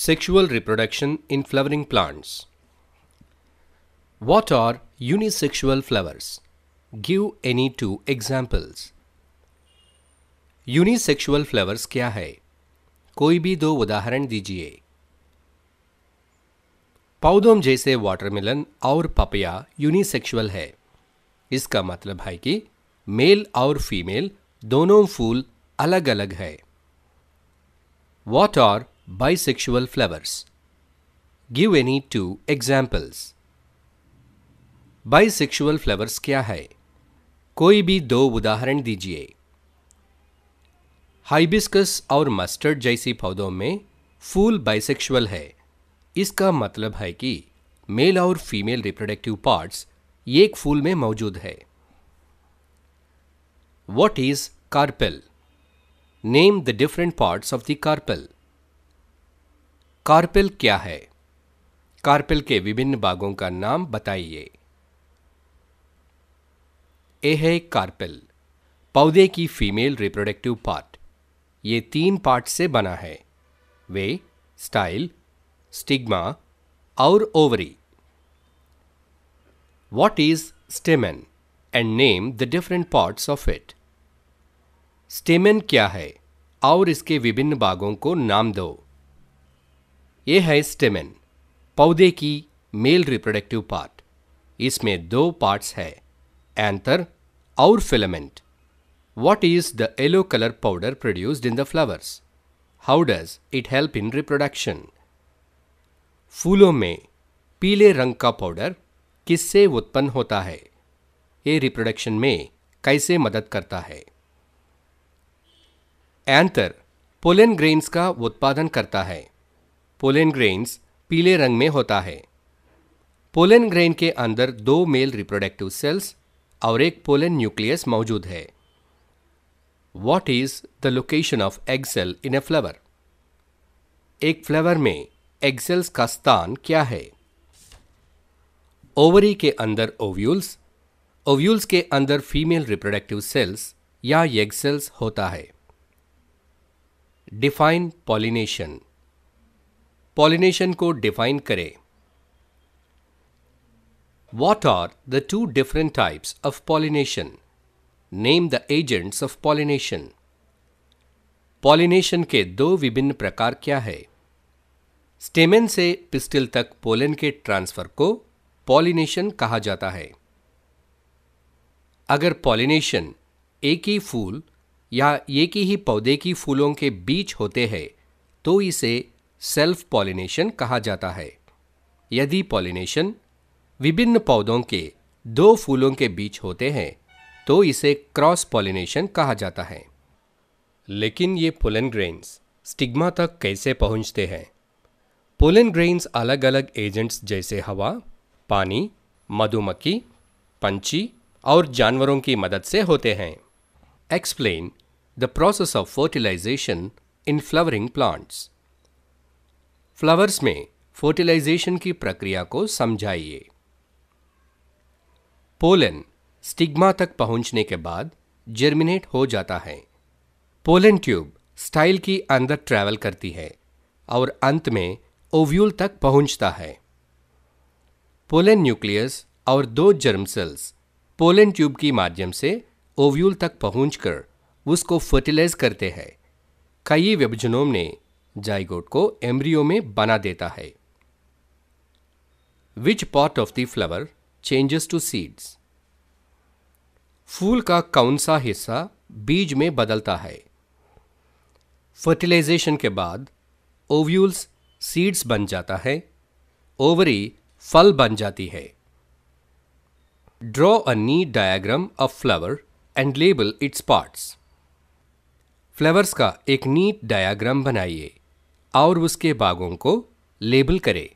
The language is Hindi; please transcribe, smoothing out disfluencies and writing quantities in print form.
Sexual reproduction in flowering plants. What are unisexual flowers? Give any two examples. Unisexual flowers क्या है? कोई भी दो उदाहरण दीजिए. पौधों जैसे वाटरमेलन और पपया यूनिसेक्सुअल है. इसका मतलब है कि मेल और फीमेल दोनों फूल अलग अलग है. What are bisexual flowers? Give any two examples. Bisexual flowers क्या है? कोई भी दो उदाहरण दीजिए. हाइबिस्कस और मस्टर्ड जैसी पौधों में फूल बाइसेक्सुअल है. इसका मतलब है कि मेल और फीमेल रिप्रोडक्टिव पार्ट्स एक फूल में मौजूद है. What is carpel? Name the different parts of the carpel. Carpel क्या है? कार्पेल के विभिन्न भागों का नाम बताइए. ए है कार्पेल, पौधे की फीमेल रिप्रोडक्टिव पार्ट. ये 3 पार्ट से बना है. वे स्टाइल, स्टिग्मा और ovary. What is stamen and name the different parts of it. Stamen क्या है और इसके विभिन्न भागों को नाम दो. ये है स्टेमेन, पौधे की मेल रिप्रोडक्टिव पार्ट. इसमें 2 पार्ट्स है, एंथर और filament. What is the yellow color powder produced in the flowers? How does it help in reproduction? फूलों में पीले रंग का पाउडर किससे उत्पन्न होता है? ये रिप्रोडक्शन में कैसे मदद करता है? एंथर पोलन ग्रेन्स का उत्पादन करता है. पोलन ग्रेन्स पीले रंग में होता है. पोलन ग्रेन के अंदर 2 मेल रिप्रोडक्टिव सेल्स और एक पोलन न्यूक्लियस मौजूद है. What is the location of egg cell in a flower? एक फ्लावर में एग सेल्स का स्थान क्या है? ओवरी के अंदर ओव्यूल्स, ओव्यूल्स के अंदर फीमेल रिप्रोडक्टिव सेल्स या एग सेल्स होता है. Define pollination. पॉलिनेशन को डिफाइन करें. What are the 2 different types of pollination? Name the agents of pollination. Pollination के 2 विभिन्न प्रकार क्या है? स्टेमेन से पिस्टिल तक पोलन के ट्रांसफर को पॉलिनेशन कहा जाता है. अगर पॉलिनेशन एक ही फूल या एक ही पौधे की फूलों के बीच होते हैं तो इसे सेल्फ पॉलिनेशन कहा जाता है. यदि पॉलिनेशन विभिन्न पौधों के 2 फूलों के बीच होते हैं तो इसे क्रॉस पॉलिनेशन कहा जाता है. लेकिन ये पोलन ग्रेन्स स्टिग्मा तक कैसे पहुंचते हैं? पोलन ग्रेन्स अलग अलग एजेंट्स जैसे हवा, पानी, मधुमक्खी, पंछी और जानवरों की मदद से होते हैं. Explain the process of fertilization in flowering plants. Flowers में फर्टिलाइजेशन की प्रक्रिया को समझाइए. पोलन स्टिग्मा तक पहुंचने के बाद जर्मिनेट हो जाता है. पोलन ट्यूब स्टाइल की अंदर ट्रैवल करती है और अंत में ओव्यूल तक पहुंचता है. पोलन न्यूक्लियस और 2 जर्म सेल्स पोलन ट्यूब की माध्यम से ओव्यूल तक पहुंचकर उसको फर्टिलाइज करते हैं. कई विभाजनों ने जाइगोट को एम्ब्रियो में बना देता है. Which part of the flower changes to seeds? फूल का कौन सा हिस्सा बीज में बदलता है? फर्टिलाइजेशन के बाद ओव्यूल्स सीड्स बन जाता है, ओवरी फल बन जाती है. Draw a neat diagram of flower and label its parts. Flowers का एक नीट डायग्राम बनाइए और उसके भागों को लेबल करें.